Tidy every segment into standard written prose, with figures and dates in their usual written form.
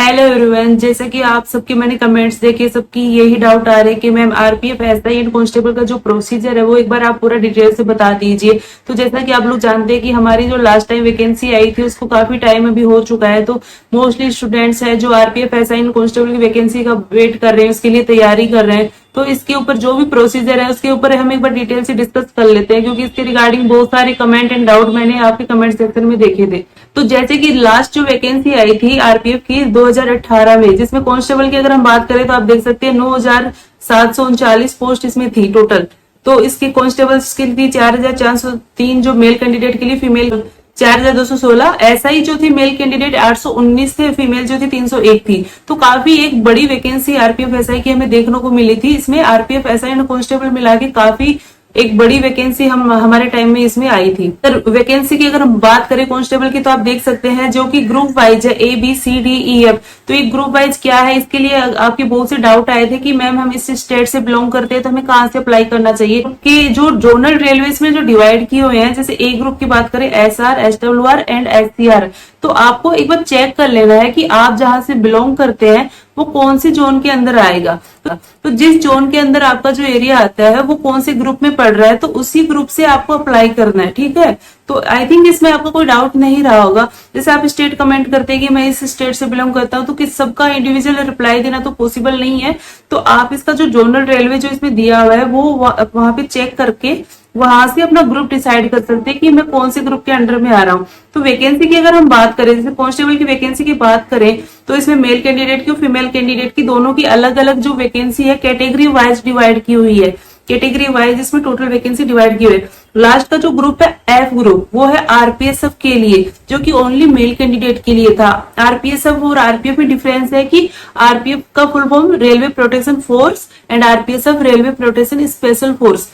Hello everyone, जैसा कि आप सबके मैंने कमेंट्स देखे, सबकी यही डाउट आ रहे कि ma'am RPF SI and constable का जो प्रोसीजर है वो एक बार आप पूरा डिटेल से बता दीजिए। तो जैसा कि आप लोग जानते हैं कि हमारी जो लास्ट टाइम वैकेंसी आई थी उसको काफी टाइम अभी हो चुका है, तो मोस्टली स्टूडेंट्स है जो आरपीएफ एसआई एंड कांस्टेबल की वैकेंसी का वेट कर रहे हैं, उसके लिए तैयारी कर रहे हैं। तो इसके ऊपर जो भी प्रोसीजर है उसके ऊपर हम एक बार डिटेल से डिस्कस कर लेते हैं, क्योंकि इसके रिगार्डिंग बहुत सारे कमेंट एंड डाउट मैंने आपके कमेंट सेक्शन में देखे थे। तो जैसे कि लास्ट जो वैकेंसी आई थी आरपीएफ की 2018 में, जिसमें कांस्टेबल की अगर हम बात करें तो आप देख सकते हैं 9,739 पोस्ट इसमें थी टोटल। तो इसकी कांस्टेबल्स की थी 4,403 जो मेल कैंडिडेट के लिए, फीमेल 4,216, एसआई जो थी मेल कैंडिडेट 819 थे, फीमेल जो थी 301 थी। तो काफी एक बड़ी वैकेंसी आरपीएफ एसआई की हमें देखने को मिली थी। इसमें आरपीएफ एसआई एंड कांस्टेबल मिला के काफी एक बड़ी वैकेंसी हम हमारे टाइम में इसमें आई थी। सर वैकेंसी की अगर हम बात करें कांस्टेबल की, तो आप देख सकते हैं जो कि ग्रुप वाइज है ABCDEF। तो ये ग्रुप वाइज क्या है, इसके लिए आपके बहुत से डाउट आए थे कि मैम हम इस स्टेट से बिलोंग करते हैं तो हमें कहाँ से अप्लाई करना चाहिए। कि जो जोनल रेलवेज में जो डिवाइड किए हुए हैं, जैसे ए ग्रुप की बात करें SR, SWR एंड SCR, तो आपको एक बार चेक कर लेना है कि आप जहां से बिलोंग करते हैं वो कौन सी जोन के अंदर आएगा। तो जिस जोन के अंदर आपका जो एरिया आता है वो कौन से ग्रुप में पड़ रहा है, तो उसी ग्रुप से आपको अप्लाई करना है, ठीक है। तो आई थिंक इसमें आपको कोई डाउट नहीं रहा होगा। जैसे आप स्टेट कमेंट करते हैं कि मैं इस स्टेट से बिलोंग करता हूं, तो किस सबका इंडिविजुअल रिप्लाई देना तो पॉसिबल नहीं है। तो आप इसका जो जोनल रेलवे जो इसमें दिया हुआ है वो वहां पे चेक करके वहां से अपना ग्रुप डिसाइड कर सकते हैं कि मैं कौन से ग्रुप के अंडर में आ रहा हूँ। तो वैकेंसी की अगर हम बात करें, जैसे कांस्टेबल की वैकेंसी की बात करें, तो इसमें मेल कैंडिडेट की और फीमेल कैंडिडेट की दोनों की अलग अलग जो वैकेंसी है कैटेगरी वाइज डिवाइड की हुई है। कैटेगरी वाइज इसमें टोटल वैकेंसी डिवाइड की हुई है। लास्ट का जो ग्रुप है F ग्रुप, वो है आरपीएसएफ के लिए, जो कि ओनली मेल कैंडिडेट के लिए था। आरपीएसएफ और आरपीएफ में डिफरेंस है कि आरपीएफ का full form railway protection force and RPSF railway protection special force.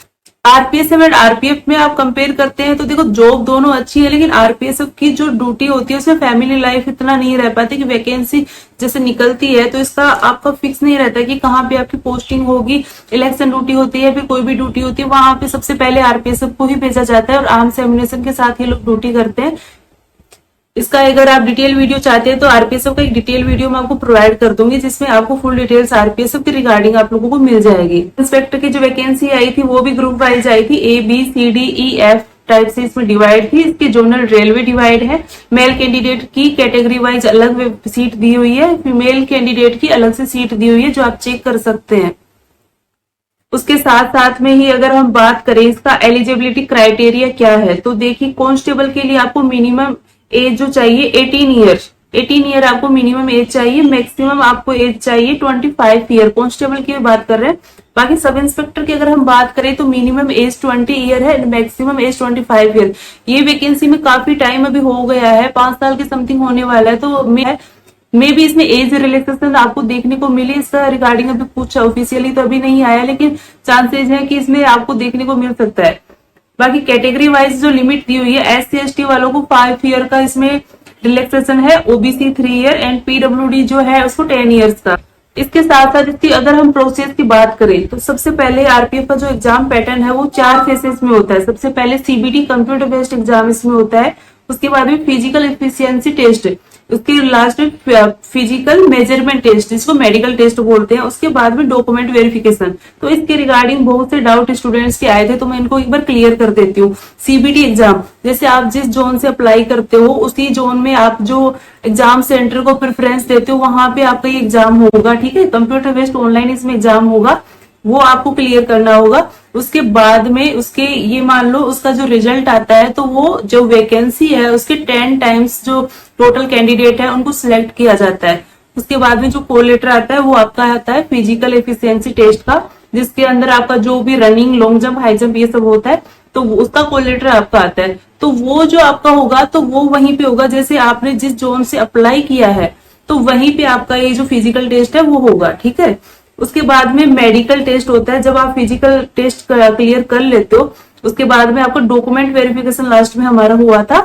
RPSF and RPF में आप कंपेयर करते हैं तो देखो जॉब दोनों अच्छी है, लेकिन आरपीएसएफ की जो ड्यूटी होती है उसमें फैमिली लाइफ इतना नहीं रह पाती कि वैकेंसी जैसे निकलती है तो इसका आपका फिक्स नहीं रहता कि कहाँ पे आपकी पोस्टिंग होगी। इलेक्शन ड्यूटी होती है, फिर कोई भी ड्यूटी होती है, वहां पे सबसे पहले आरपीएसएफ को ही भेजा जाता है और आर्म्स एम्युनिशन के साथ ये लोग ड्यूटी करते हैं। इसका अगर आप डिटेल वीडियो चाहते हैं तो आरपीएसएफ का एक डिटेल वीडियो मैं आपको प्रोवाइड कर दूंगी, जिसमें आपको फुल डिटेल्स आरपीएसएफ के रिगार्डिंग आप लोगों को मिल जाएगी। इंस्पेक्टर की जो वैकेंसी आई थी वो भी ग्रुप वाइज आई थी, ABCDEF टाइप से इसमें डिवाइड थी। इसके जोनल रेलवे डिवाइड है। मेल कैंडिडेट की कैटेगरी वाइज अलग सीट दी हुई है, फीमेल कैंडिडेट की अलग से सीट दी हुई है, जो आप चेक कर सकते हैं। उसके साथ साथ में ही अगर हम बात करें इसका एलिजिबिलिटी क्राइटेरिया क्या है, तो देखिए कांस्टेबल के लिए आपको मिनिमम एज जो चाहिए 18 ईयर आपको मिनिमम एज चाहिए। मैक्सिमम आपको एज चाहिए 25 ईयर, कांस्टेबल की बात कर रहे हैं। बाकी सब इंस्पेक्टर की अगर हम बात करें तो मिनिमम एज 20 ईयर है, मैक्सिमम एज 25 ईयर। ये वैकेंसी में काफी टाइम अभी हो गया है, 5 साल के समथिंग होने वाला है, तो मे भी इसमें एज रिलैक्सेशन आपको देखने को मिले। इसका रिगार्डिंग अभी पूछा ऑफिशियली तो अभी नहीं आया, लेकिन चांसेज है कि इसमें आपको देखने को मिल सकता है। बाकी कैटेगरी वाइज जो लिमिट दी हुई है, SC/ST वालों को 5 ईयर का इसमें रिलैक्सेशन है, OBC 3 ईयर एंड PWD जो है उसको 10 ईयर्स का। इसके साथ साथ इसकी अगर हम प्रोसेस की बात करें तो सबसे पहले आरपीएफ का जो एग्जाम पैटर्न है वो 4 फेसेस में होता है। सबसे पहले CBT कंप्यूटर बेस्ड एग्जाम इसमें होता है, उसके बाद में फिजिकल एफिशिएंसी टेस्ट, उसके लास्ट में फिजिकल मेजरमेंट टेस्ट जिसको मेडिकल टेस्ट बोलते हैं, उसके बाद में डॉक्यूमेंट वेरिफिकेशन। तो इसके रिगार्डिंग बहुत से डाउट स्टूडेंट्स के आए थे, तो मैं इनको एक बार क्लियर कर देती हूँ। CBT एग्जाम, जैसे आप जिस जोन से अप्लाई करते हो उसी जोन में आप जो एग्जाम सेंटर को प्रेफरेंस देते हो वहां पे आपका ये एग्जाम होगा, ठीक है। कंप्यूटर बेस्ड ऑनलाइन इसमें एग्जाम होगा, वो आपको क्लियर करना होगा। उसके बाद में उसके ये मान लो उसका जो रिजल्ट आता है तो वो जो वैकेंसी है उसके 10 टाइम्स जो टोटल कैंडिडेट है उनको सिलेक्ट किया जाता है। उसके बाद में जो कॉल लेटर आता है वो आपका आता है फिजिकल एफिशिएंसी टेस्ट का, जिसके अंदर आपका जो भी running, long jump, high jump ये सब होता है, तो उसका कॉल लेटर आपका आता है। तो वो जो आपका होगा तो वो वहीं पे होगा, जैसे आपने जिस जोन से अप्लाई किया है तो वहीं पे आपका ये जो फिजिकल टेस्ट है वो होगा, ठीक है। उसके बाद में मेडिकल टेस्ट होता है। जब आप फिजिकल टेस्ट क्लियर कर लेते हो उसके बाद में आपको डॉक्यूमेंट वेरिफिकेशन लास्ट में हमारा हुआ था,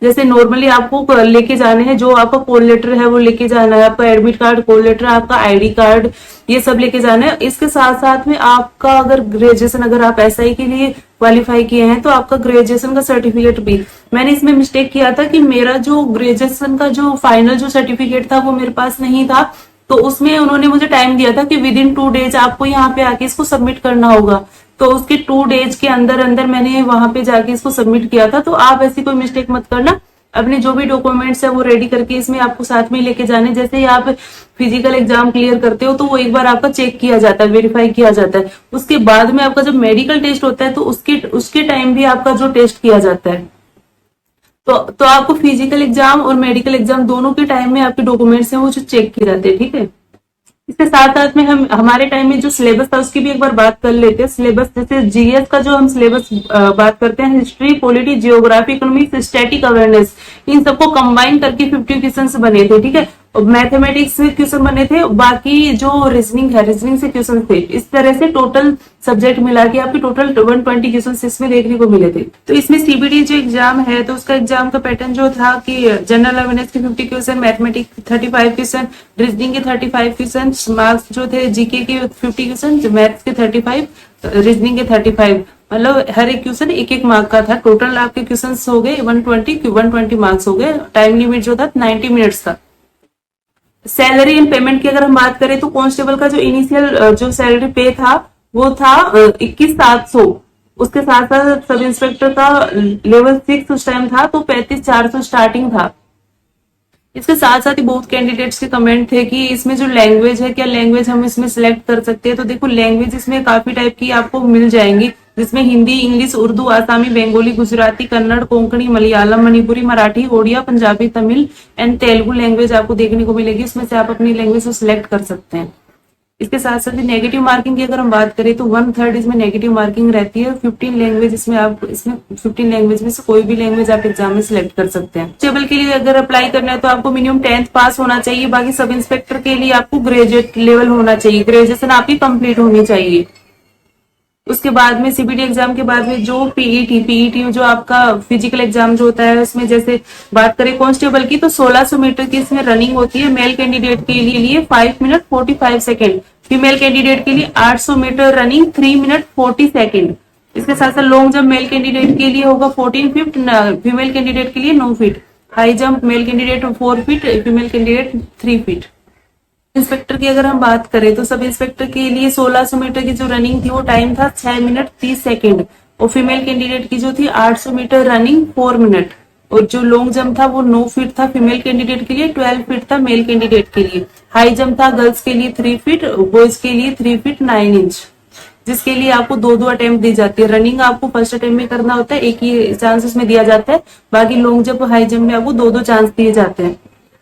जैसे नॉर्मली आपको लेके जाने हैं, जो आपका कॉल लेटर है वो लेके जाना है, आपका एडमिट कार्ड, कॉल लेटर, आपका आईडी कार्ड, ये सब लेके जाना है। इसके साथ साथ में आपका अगर ग्रेजुएशन, अगर आप एसआई के लिए क्वालिफाई किए हैं तो आपका ग्रेजुएशन का सर्टिफिकेट भी। मैंने इसमें मिस्टेक किया था कि मेरा जो ग्रेजुएशन का जो फाइनल जो सर्टिफिकेट था वो मेरे पास नहीं था, तो उसमें उन्होंने मुझे टाइम दिया था कि विद इन 2 डेज आपको यहाँ पे आके इसको सबमिट करना होगा। तो उसके 2 डेज के अंदर अंदर मैंने वहां पे जाके इसको सबमिट किया था। तो आप ऐसी कोई मिस्टेक मत करना, अपने जो भी डॉक्यूमेंट्स है वो रेडी करके इसमें आपको साथ में लेके जाने। जैसे ही आप फिजिकल एग्जाम क्लियर करते हो तो वो एक बार आपका चेक किया जाता है, वेरीफाई किया जाता है। उसके बाद में आपका जब मेडिकल टेस्ट होता है तो उसके टाइम भी आपका जो टेस्ट किया जाता है। तो आपको फिजिकल एग्जाम और मेडिकल एग्जाम दोनों के टाइम में आपके डॉक्यूमेंट्स हैं वो जो चेक किए जाते हैं, ठीक है। इसके साथ साथ में हम हमारे टाइम में जो सिलेबस था उसकी भी एक बार बात कर लेते हैं। सिलेबस जैसे जीएस का जो हम सिलेबस बात करते हैं, history, polity, geography, economics, static awareness, इन सबको कंबाइन करके 50 क्वेश्चन बने थे, ठीक है। मैथमेटिक्स से क्वेश्चन बने थे, बाकी जो रीजनिंग है, रीजनिंग से क्वेश्चन थे। इस तरह से टोटल सब्जेक्ट मिला के आपके टोटल 120 क्वेश्चन इसमें देखने को मिले थे। तो इसमें सीबीटी जो एग्जाम है तो उसका एग्जाम का पैटर्न जो था कि जनरल अवेयरनेस के 50 क्वेश्चन, मैथमेटिक्स 35 क्वेश्चन, रीजनिंग के 35 क्वेश्चन, मार्क्स जो थे जीके के 50 क्वेश्चन, मैथ्स के 35, रीजनिंग के 35, मतलब हर एक क्वेश्चन एक एक मार्क का था। टोटल आपके क्वेश्चन हो गए 120 मार्क्स हो गए। टाइम लिमिट जो था 90 मिनट्स था। सैलरी एंड पेमेंट की अगर हम बात करें तो कांस्टेबल का जो इनिशियल जो सैलरी पे था वो था 21,700। उसके साथ साथ सब इंस्पेक्टर का लेवल 6 उस टाइम था तो 35,400 स्टार्टिंग था। इसके साथ साथ ही बहुत कैंडिडेट्स के कमेंट थे कि इसमें जो लैंग्वेज है, क्या लैंग्वेज हम इसमें सिलेक्ट कर सकते हैं। तो देखो लैंग्वेज इसमें काफी टाइप की आपको मिल जाएंगी, जिसमें Hindi, English, Urdu, Asami, Bengali, Gujarati, Kannada, Konkani, Malayalam, Manipuri, Marathi, Odia, Punjabi, Tamil and Telugu language आपको देखने को मिलेगी। उसमें से आप अपनी लैंग्वेज को सिलेक्ट कर सकते हैं। इसके साथ साथ नेगेटिव मार्किंग की अगर हम बात करें तो 1/3 इसमें नेगेटिव मार्किंग रहती है। 15 लैंग्वेज इसमें 15 लैंग्वेज में से कोई भी लैंग्वेज आप एग्जाम में सिलेक्ट कर सकते हैं। टेबल के लिए अगर अप्लाई करना है तो आपको मिनिमम 10th पास होना चाहिए। बाकी सब इंस्पेक्टर के लिए आपको ग्रेजुएट लेवल होना चाहिए, ग्रेजुएशन आपकी कंप्लीट होनी चाहिए। उसके बाद में सीबीटी एग्जाम के बाद में जो पीईटी जो आपका फिजिकल एग्जाम जो होता है उसमें जैसे बात करें कांस्टेबल की तो 1600 मीटर की इसमें रनिंग होती है। मेल कैंडिडेट के लिए 5 मिनट 45 सेकेंड, फीमेल कैंडिडेट के लिए 800 मीटर रनिंग 3 मिनट 40 सेकेंड। इसके साथ साथ लॉन्ग जंप मेल कैंडिडेट के लिए होगा 14 फीट, फीमेल कैंडिडेट के लिए 9 feet. High jump male candidate 4 feet, female candidate 3 feet. Inspector की अगर हम बात करें तो सब इंस्पेक्टर के लिए 1600 मीटर की जो रनिंग थी वो टाइम था 6 मिनट 30 सेकेंड और फीमेल कैंडिडेट की जो थी 800 मीटर रनिंग 4 मिनट। और जो लॉन्ग जंप था वो 9 फीट था फीमेल कैंडिडेट के लिए, 12 फीट था मेल कैंडिडेट के लिए। हाई जंप था गर्ल्स के लिए 3 फीट, बॉयज के लिए 3 फीट 9 इंच, जिसके लिए आपको 2 अटेम्प्ट दी जाती है। रनिंग आपको फर्स्ट अटेम्प्ट में करना होता है, एक ही चांस उसमें दिया जाता है। बाकी लॉन्ग जंप हाई जंप में आपको 2 चांस दिए जाते हैं।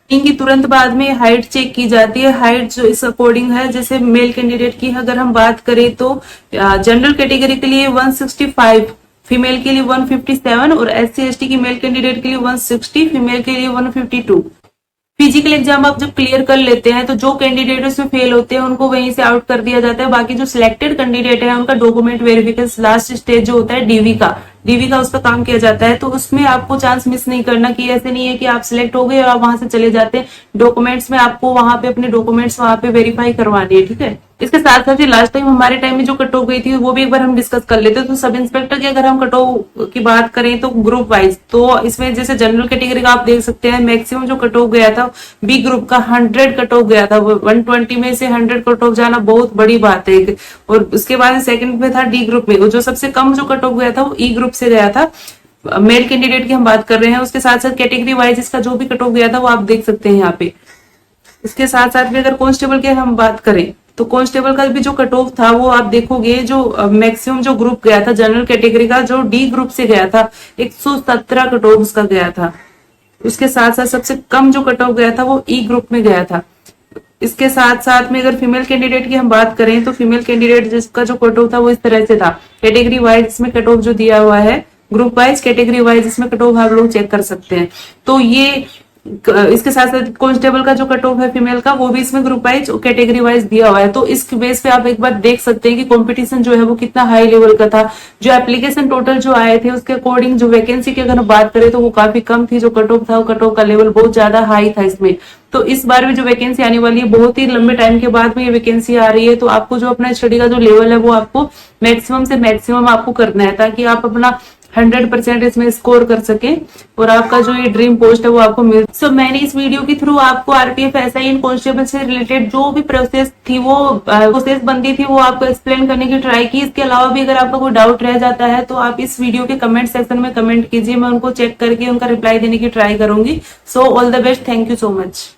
इनकी तुरंत बाद में हाइट चेक की जाती है। हाइट जो इस अकॉर्डिंग है, जैसे मेल कैंडिडेट की अगर हम बात करें तो जनरल कैटेगरी के लिए 165, फीमेल के लिए 157 और SC ST की मेल कैंडिडेट के लिए 160, फीमेल के लिए 152। फिजिकल एग्जाम आप जब क्लियर कर लेते हैं तो जो कैंडिडेट उसमें फेल होते हैं उनको वहीं से आउट कर दिया जाता है। बाकी जो सिलेक्टेड कैंडिडेट है उनका डॉक्यूमेंट वेरिफिकेशन लास्ट स्टेज जो होता है डीवी का उस पर काम किया जाता है। तो उसमें आपको चांस मिस नहीं करना कि ऐसे नहीं है कि आप सिलेक्ट हो गए और आप वहां से चले जाते हैं। डॉक्यूमेंट्स में आपको वहां पे अपने डॉक्यूमेंट्स वहां पे वेरीफाई करवाने हैं, ठीक है। इसके साथ साथ ही लास्ट टाइम हमारे टाइम में जो कट ऑफ गई थी वो भी एक बार हम डिस्कस कर लेते हैं। तो सब इंस्पेक्टर की अगर हम कट ऑफ की बात करें तो ग्रुप वाइज, तो इसमें जैसे जनरल कैटेगरी का आप देख सकते हैं मैक्सिमम जो कट ऑफ गया था बी ग्रुप का 100 कट ऑफ गया था। 120 में से 100 कट ऑफ जाना बहुत बड़ी बात है। और उसके बाद सेकंड में था डी ग्रुप में, और जो सबसे कम जो कट ऑफ गया था वो ई ग्रुप से गया था। मेल कैंडिडेट की हम बात कर रहे हैं। उसके साथ साथ कैटेगरी वाइज इसका जो भी कट ऑफ गया था वो आप देख सकते हैं यहाँ पे। इसके साथ साथ भी अगर कांस्टेबल की हम बात करें तो कांस्टेबल का भी जो कट ऑफ था वो आप देखोगे, जो मैक्सिमम जो ग्रुप गया था जनरल कैटेगरी का जो डी ग्रुप से गया था 117 कट ऑफ उसका गया था। उसके साथ साथ सबसे कम जो कट ऑफ गया था वो ई ग्रुप में गया था। इसके साथ साथ में अगर फीमेल कैंडिडेट की हम बात करें तो फीमेल कैंडिडेट जिसका जो कट ऑफ था वो इस तरह से था। कैटेगरी वाइज इसमें कट ऑफ जो दिया हुआ है, ग्रुप वाइज कैटेगरी वाइज इसमें कट ऑफ आप लोग चेक कर सकते हैं। तो ये इसके साथ साथ कांस्टेबल का जो कट ऑफ है फीमेल का, वो भी इसमें ग्रुप वाइज कैटेगरी वाइज दिया हुआ है। तो इस बेस पे आप एक बार देख सकते हैं कि कंपटीशन जो है वो कितना हाई लेवल का था। जो एप्लीकेशन टोटल जो आए थे उसके अकॉर्डिंग जो वैकेंसी की अगर हम बात करें तो वो काफी कम थी, जो कट ऑफ था वो कट ऑफ का लेवल बहुत ज्यादा हाई था इसमें। तो इस बार भी जो वैकेंसी आने वाली है, बहुत ही लंबे टाइम के बाद में ये वैकेंसी आ रही है, तो आपको जो अपना स्टडी का जो लेवल है वो आपको मैक्सिमम से मैक्सिमम आपको करना है, ताकि आप अपना 100% इसमें स्कोर कर सके और आपका जो ये ड्रीम पोस्ट है वो आपको मिल। सो मैंने इस वीडियो के थ्रू आपको आरपीएफ एसआई इन कांस्टेबल से रिलेटेड जो भी प्रोसेस थी, वो प्रोसेस बनती थी, वो आपको एक्सप्लेन करने की ट्राई की। इसके अलावा भी अगर आपका कोई डाउट रह जाता है तो आप इस वीडियो के कमेंट सेक्शन में कमेंट कीजिए, मैं उनको चेक करके उनका रिप्लाई देने की ट्राई करूंगी। So all the best, thank you so much.